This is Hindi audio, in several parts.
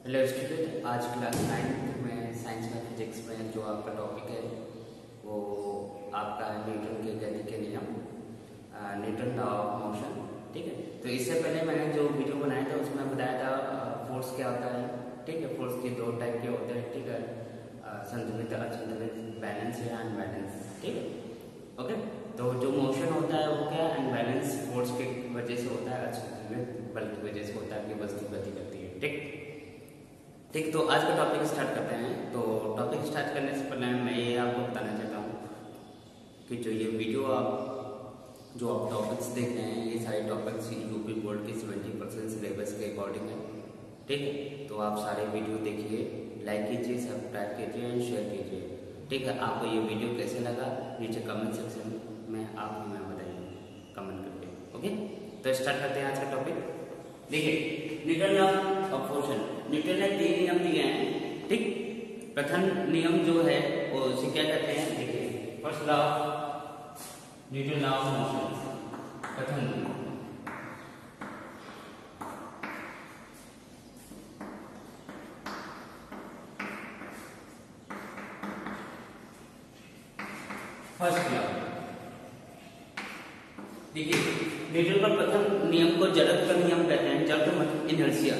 हेलो स्टूडेंट, आज क्लास 9 में साइंस में फिजिक्स में जो आपका टॉपिक है वो आपका न्यूटन के गति के नियम, न्यूटन लॉ ऑफ मोशन। ठीक है, तो इससे पहले मैंने जो वीडियो बनाया था उसमें बताया था फोर्स क्या होता है। ठीक है, फोर्स के दो टाइप के होते हैं। ठीक है, संतुलित, असंतुलित, बैलेंस या अनबैलेंस। ठीक है, ओके। तो जो मोशन होता है वो क्या, अनबैलेंस फोर्स की वजह से होता है, असंतुलित बल की वजह से होता है कि वस्तु गति करती है। ठीक, तो आज का टॉपिक स्टार्ट करते हैं। तो टॉपिक स्टार्ट करने से पहले मैं ये आपको बताना चाहता हूँ कि जो ये वीडियो जो आप टॉपिक्स देख रहे हैं, ये सारे टॉपिक्स यूपी बोर्ड के 70% सिलेबस के अकॉर्डिंग है। ठीक है, तो आप सारे वीडियो देखिए, लाइक कीजिए, सब्सक्राइब कीजिए एंड शेयर कीजिए। ठीक है, आपको ये वीडियो कैसे लगा नीचे कमेंट सेक्शन में आप हमें बताइए कमेंट करके। ओके, तो स्टार्ट करते हैं आज का टॉपिक। देखिए, Newton law of motion, Newton ने 3 नियम दिए हैं। ठीक, प्रथम नियम जो है वो उसे क्या कहते हैं, देखिए, first law, Newton law of motion, प्रथम नियम। फर्स्ट लॉ, देखिए, न्यूटन का प्रथम नियम को जड़त्व का नियम कहते हैं। जड़त्व मतलब इनर्शिया।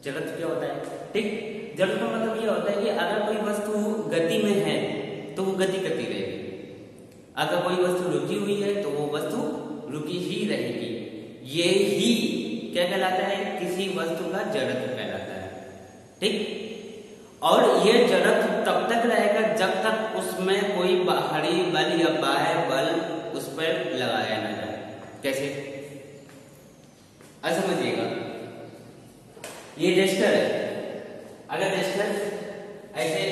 जड़त्व क्या होता है? ठीक, जड़त्व का मतलब ये होता है कि अगर कोई वस्तु गति में है तो वो गति करती रहेगी, अगर कोई वस्तु रुकी हुई है तो वो वस्तु रुकी ही रहेगी। ये ही क्या कहलाता है, किसी वस्तु का जड़त्व कहलाता है। ठीक, और ये जड़त्व तब तक रहेगा जब तक उसमें कोई बाहरी बल या बाह्य बल उस पर लगाया ना जाए। कैसे, समझिएगा, ये रजिस्टर है, अगर रजिस्टर ऐसे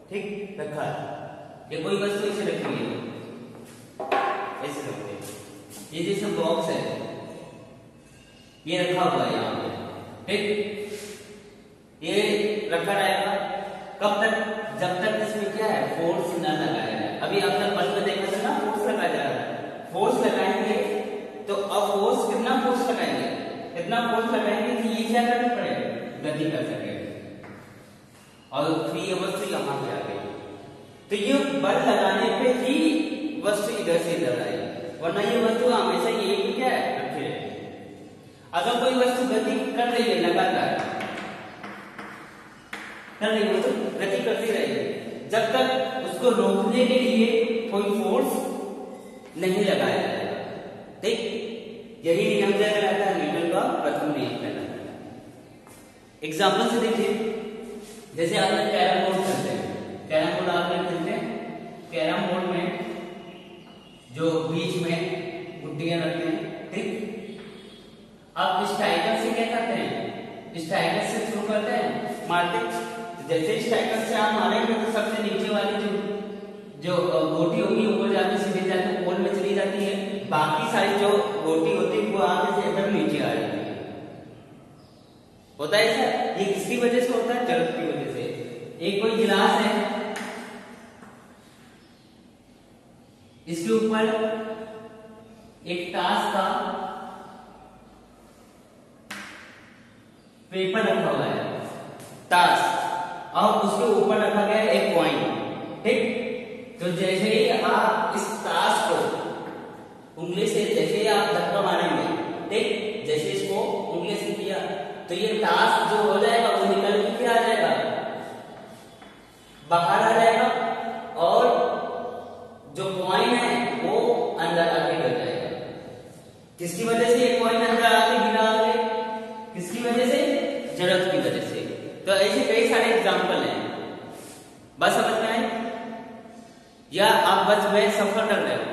ठीक रखा है, ये कोई वस्तु इसे रखी हुई है, ऐसे रखते हैं, ये जैसे बॉक्स है, ये रखा हुआ है यहाँ पे। ठीक, ये रखा रहेगा कब तक, जब तक इसमें क्या है, फोर्स न लगाया जाए। अभी आपने बल में देखा था ना, फोर्स लगाया जा रहा है। फोर्स लगाएंगे तो अब फोर्स कितना फोर्स लगाएंगे, इतना फोर्स लगाएंगे कि ये क्या करना पड़ेगा, गति कर सके, और फिर ये वस्तु यहाँ पे आ गई। तो ये बल लगाने पे ही वस्तु इधर से इधर आई, वरना ये वस्तु हमेशा ये क्या है, रखे रहेगी। अगर कोई वस्तु गति कर रही है, लगातार कर रही है, तो गति करती रहेगी जब तक उसको रोकने के लिए कोई फोर्स नहीं लगाया जाएगा। ठीक, यही नियम जो रहता है न्यूटन का प्रथम नियम कहलाता है। एग्जाम्पल से देखिए, जैसे आपने कैरम बोर्ड खेलते हैं, कैरम बोर्ड आपने खेलते हैं, कैरम बोर्ड में जो बीच में गुड्डियां रखते हैं। ठीक, आप स्ट्राइकर से क्या करते हैं, स्ट्राइकर से शुरू करते हैं, मारते। जैसे स्ट्राइकर से आप मारेंगे तो सबसे नीचे वाली जो गोटी होगी ऊपर जाके सीधे जाके पोल में चली जाती है, बाकी सारी जो गोटी होती है वो आगे से एकदम नीचे आ जाती है। होता है ऐसा, ये किसकी वजह से होता है, जड़त्व की वजह से। एक कोई गिलास है, इसके ऊपर एक ताश का पेपर रखा हुआ है, ताश, और उसके ऊपर रखा गया एक कॉइन। ठीक, तो जैसे ही आप इस ताश को उंगली से, जैसे ही आप धक्का मारेंगे, ठीक, जैसे इसको उंगली से किया तो ये ताश जो हो जाएगा वो निकल के फिर आ जाएगा, बाहर आ जाएगा, और जो कॉइन है वो अंदर आके गिर जाएगा। किसकी वजह से ये कॉइन अंदर आके गिरा आगे, किसकी वजह से, जड़त्व की वजह से। तो ऐसे कई सारे एग्जाम्पल हैं, बस समझ में आए। या आप बस में सफर कर रहे हो,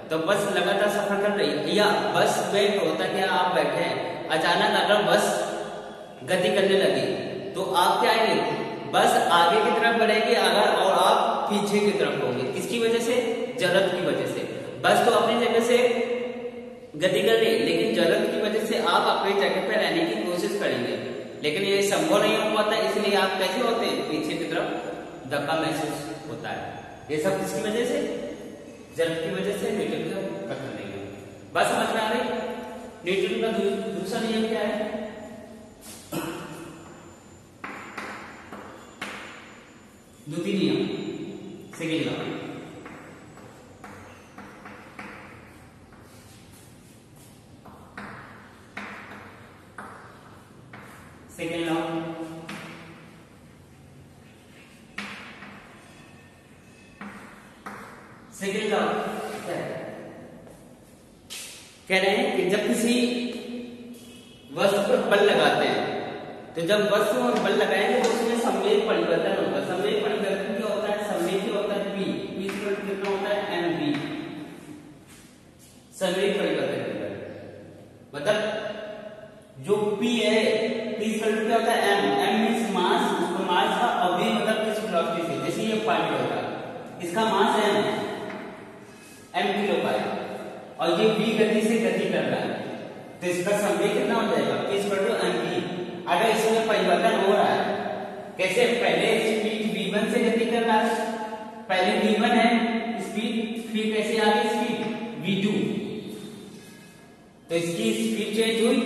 तो बस लगातार सफर कर रही है, या बस में होता क्या, आप बैठे हैं, अचानक अगर बस गति करने लगी तो आप क्या आएंगे, बस आगे की तरफ बढ़ेगी अगर, और आप पीछे की तरफ होंगे। किसकी वजह से, जड़त्व की वजह से। बस तो अपनी जगह से गति कर रही है, लेकिन जड़त्व की वजह से आप अपनी जगह पर रहने की कोशिश करेंगे, लेकिन ये संभव नहीं हो पाता, इसलिए आप कैसे होते हैं, पीछे की तरफ धक्का महसूस होता है। ये सब किसकी वजह से, जड़त्व की वजह से, न्यूटन का प्रथम नियम। बस समझ में आ रही। न्यूटन का दूसरा नियम क्या है, द्वितीय नियम, second law. Second law, second law कह रहे हैं कि जब किसी वस्तु पर बल लगाते हैं तो जब वस्तु में बल लगाएंगे तो उसमें संवेग परिवर्तन होगा। संवेग परिवर्तन क्या होता है? संवेग क्या होता है? p कितना होता है? mv। संवेग परिवर्तन मतलब जो p है, p क्या होता है? m मींस मास, उसका मास का अवयव मतलब किस वेलोसिटी से, जैसे ये पार्टिकल होता है, इसका मास m किलो पाई और ये v गति से गति कर रहा है, तो इसका संवेग कितना हो जाएगा? p mv। अगर इसमें परिवर्तन हो रहा है, कैसे? पहले स्पीड v1 से गति कर रहा है, पहले v1 है स्पीड, फिर कैसे आ गई स्पीड v2, तो इसकी स्पीड चेंज हुई,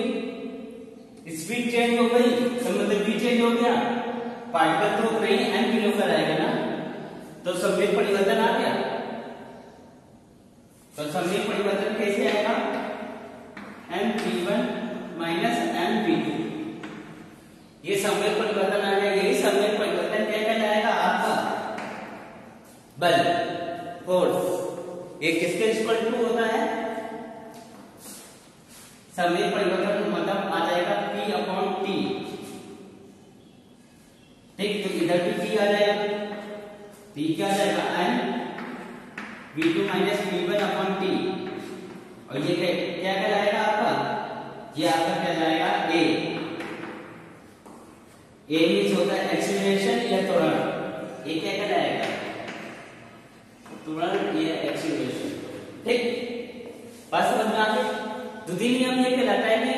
स्पीड चेंज हो गई तो मतलब v चेंज हो गया, पार्टिकल तो नहीं m किलो का रहेगा ना, तो संवेग परिवर्तन आ गया। तो संवेग परिवर्तन कैसे आएगा? mv1 माइनस mv2, ये संवेग परिवर्तन आ जाएगा। यही संवेग परिवर्तन क्या कहलाएगा? आपका बल, फोर्स। ये किसके इक्वल टू होता है? संवेग परिवर्तन मतलब आ जाएगा p अपॉन t, ठीक। तो इधर भी p आ जाएगा, t क्या आ जाएगा? n v2 minus v1 upon t, और ये क्या कहलाएगा आपका? ये आपका कहलाएगा a। ए मीन्स होता है एक्सीलरेशन या त्वरण, ये क्या कहलाएगा? त्वरण या एक्सीलरेशन, ठीक। बात समझ में आ गई? द्वितीय नियम ये कहलाता है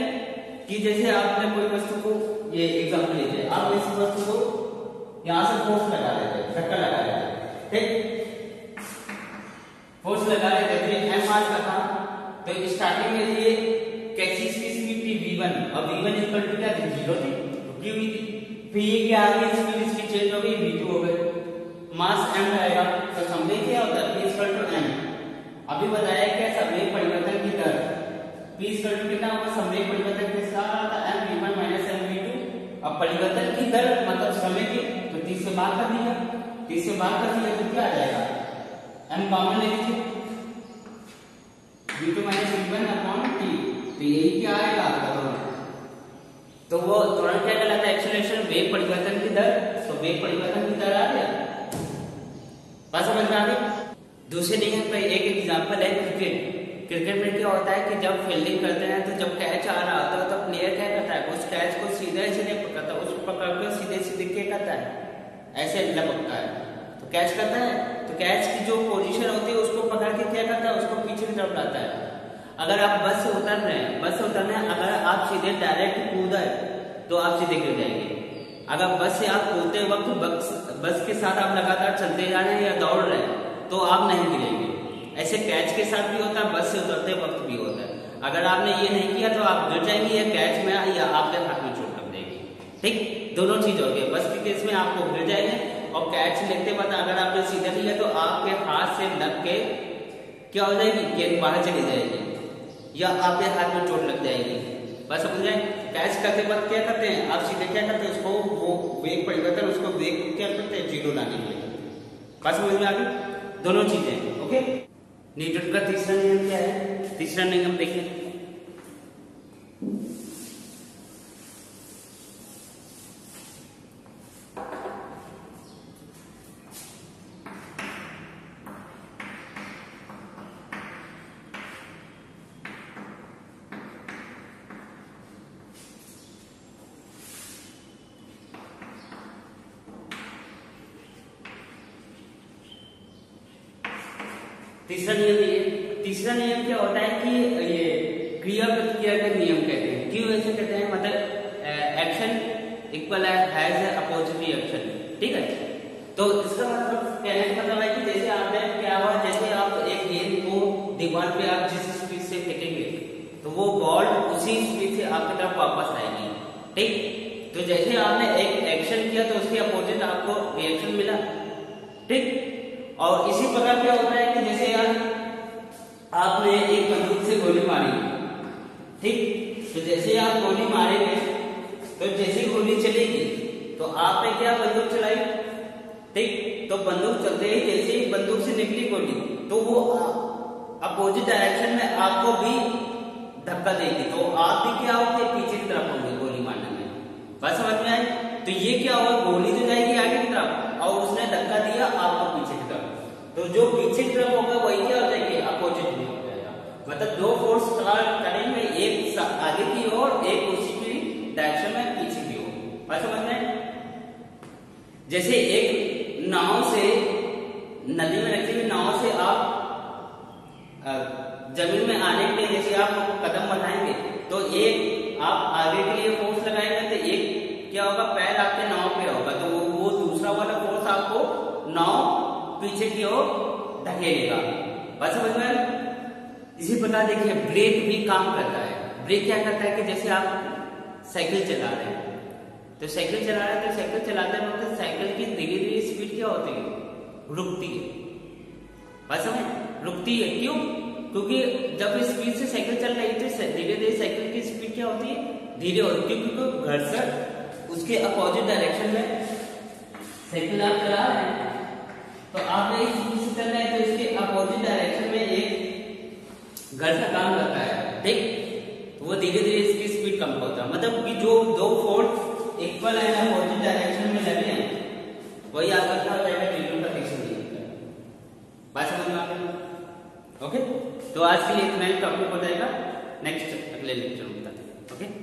कि जैसे आपने कोई वस्तु को, ये एग्जांपल लीजिए, आप इस वस्तु को यहां से फोर्स लगा देते हैं, धक्का लगा देते हैं, ठीक, फोर्स लगा देते हैं, तो एम मास का था, तो स्टार्टिंग में ये कैसी स्पीड थी? v1, और v1 इक्वल टू क्या थी? 0 थी, रुकी हुई थी। फिर ये क्या आ गई? स्पीड इसकी चेंज हो गई, v2 हो गई, मास m रहेगा, तो संवेग क्या होता है? p equal to m। अभी बताया क्या? संवेग परिवर्तन की दर p इक्वल टू कितना होगा? संवेग परिवर्तन के साथ mv1 माइनस mv2, अब परिवर्तन की दर मतलब समय की, तो 30 से भाग कर दिया, 30 से भाग कर दिया तो क्या आ जाएगा? m कॉमन ले लीजिए, v2 minus v1 upon t, तो यही क्या आएगा आपका त्वरण। तो वो त्वरण क्या कहलाता है? एक्सीलरेशन, वेग परिवर्तन की दर, तो वेग परिवर्तन की दर आ गया। बात समझ में आ गई? दूसरे नियम पे एक एग्जांपल है क्रिकेट। क्रिकेट में क्या होता है कि जब फील्डिंग करते हैं तो जब कैच आ रहा होता है तो प्लेयर क्या करता है? उस कैच को सीधे सीधे पकड़ता है, उसको पकड़ के सीधे सीधे क्या करता है? ऐसे लपकता है, तो कैच करता है, तो कैच की जो पोजीशन होती है उसको पकड़ के क्या करता है? उसको पीछे की तरफ लाता है। अगर आप बस से उतर रहे हैं, अगर आप सीधे डायरेक्ट कूदा तो आप सीधे गिर जाएंगे। अगर बस से आप कूदते वक्त बस के साथ आप लगातार चलते जा रहे हैं या दौड़ रहे हैं तो आप नहीं गिरेंगे। ऐसे कैच के साथ भी होता है, बस से उतरते वक्त भी होता है। अगर आपने ये नहीं किया तो आप गिर जाएंगे, या कैच में या आपके हाथ में चोट लग जाएगी, ठीक। दोनों चीज हो गई। बस के केस में आपको गिर जाएंगे, और कैच लेते वक्त अगर आपने सीधा लिया तो आपके हाथ से लग के क्या हो जाएगी? गेंद बाहर चली जाएगी, या आपके हाथ में चोट लग जाएगी। बस समझ जाए? कैच करते वक्त क्या करते हैं? आप सीधे क्या करते हैं? उसको वो वेग परिवर्तन, उसको वेग क्या करते हैं? 0 लाने के लिए। बस समझ में आ गई? दोनों चीजें, ओके। न्यूटन का तीसरा नियम क्या है? तीसरा नियम देखिए, तीसरा नियम क्या होता है कि ये क्रिया प्रतिक्रिया के नियम कहते हैं। क्यों ऐसे कहते हैं? मतलब action equal has opposite reaction, ठीक है। तो इसका मतलब कहने का मतलब है कि जैसे आपने क्या हुआ, जैसे आप एक गेंद को दीवार पे आप जिस स्पीड से फेंकेंगे तो वो बॉल उसी स्पीड से आपकी तरफ वापस आएगी, ठीक। तो जैसे आपने एक एक्शन किया तो उसके अपोजिट आपको रिएक्शन मिला, ठीक। और इसी प्रकार क्या होता है कि जैसे यार आपने एक बंदूक से गोली मारी, ठीक, तो जैसे आप गोली मारेंगे तो जैसे गोली चलेगी तो आपने क्या बंदूक चलाई, ठीक, तो बंदूक चलते ही जैसे ही बंदूक से निकली गोली तो वो अपोजिट डायरेक्शन में आपको भी धक्का देगी, तो आप भी क्या होंगे, पीछे की तरफ होंगे गोली मारने में। बात समझ में आई? तो ये क्या होगा, गोली तो जाएगी आगे की तरफ और उसने धक्का दिया आपको पीछे की तरफ, तो जो पीछे की तरफ होगा वही क्या हो जाएगी, अपोजिट में हो जाएगा। मतलब दो फोर्स करेंगे, एक आगे की ओर, एक उसी की डायरेक्शन में पीछे की ओर। बात समझ में? जैसे एक नाव से, नदी में रखी हुई नाव से आप जमीन में आने के लिए जैसे आप कदम बढ़ाएंगे तो एक आप आगे के लिए फोर्स लगाएंगे तो एक क्या होगा, पैर आपके नाव पे होगा, तो वो दूसरा वाला फोर्स आपको नाव पीछे की ओर धकेलेगा। बस समझ में? इसी प्रकार देखिए ब्रेक भी काम करता है। ब्रेक क्या करता है कि जैसे आप साइकिल चला रहे हैं, तो साइकिल चला रहे हैं तो साइकिल चलाते वक्त साइकिल की धीरे धीरे स्पीड क्या होती है, रुकती है। बस समझ, रुकती है क्यों? क्योंकि जब स्पीड से साइकिल चल रही थी धीरे धीरे साइकिल की स्पीड क्या होती है, धीरे होती है, क्योंकि घर्षण उसके अपोजिट डायरेक्शन में साइकिल आप चला रहे हैं तो आप इस स्पीड से चल रहे हैं तो इसके अपोजिट डायरेक्शन में एक घर्षण काम करता है, ठीक, तो वो धीरे धीरे इसकी स्पीड कम होता है। मतलब कि जो दो force equal and opposite direction में लगे हैं वही आपका क्या हो जाएगा, न्यूटन का फिक्स नहीं होता। बात समझ में आ गई? ओके, तो आज के लिए इतना ही टॉपिक हो जाएगा, नेक्स्ट अगले लेक्चर में बताते हैं। ओके।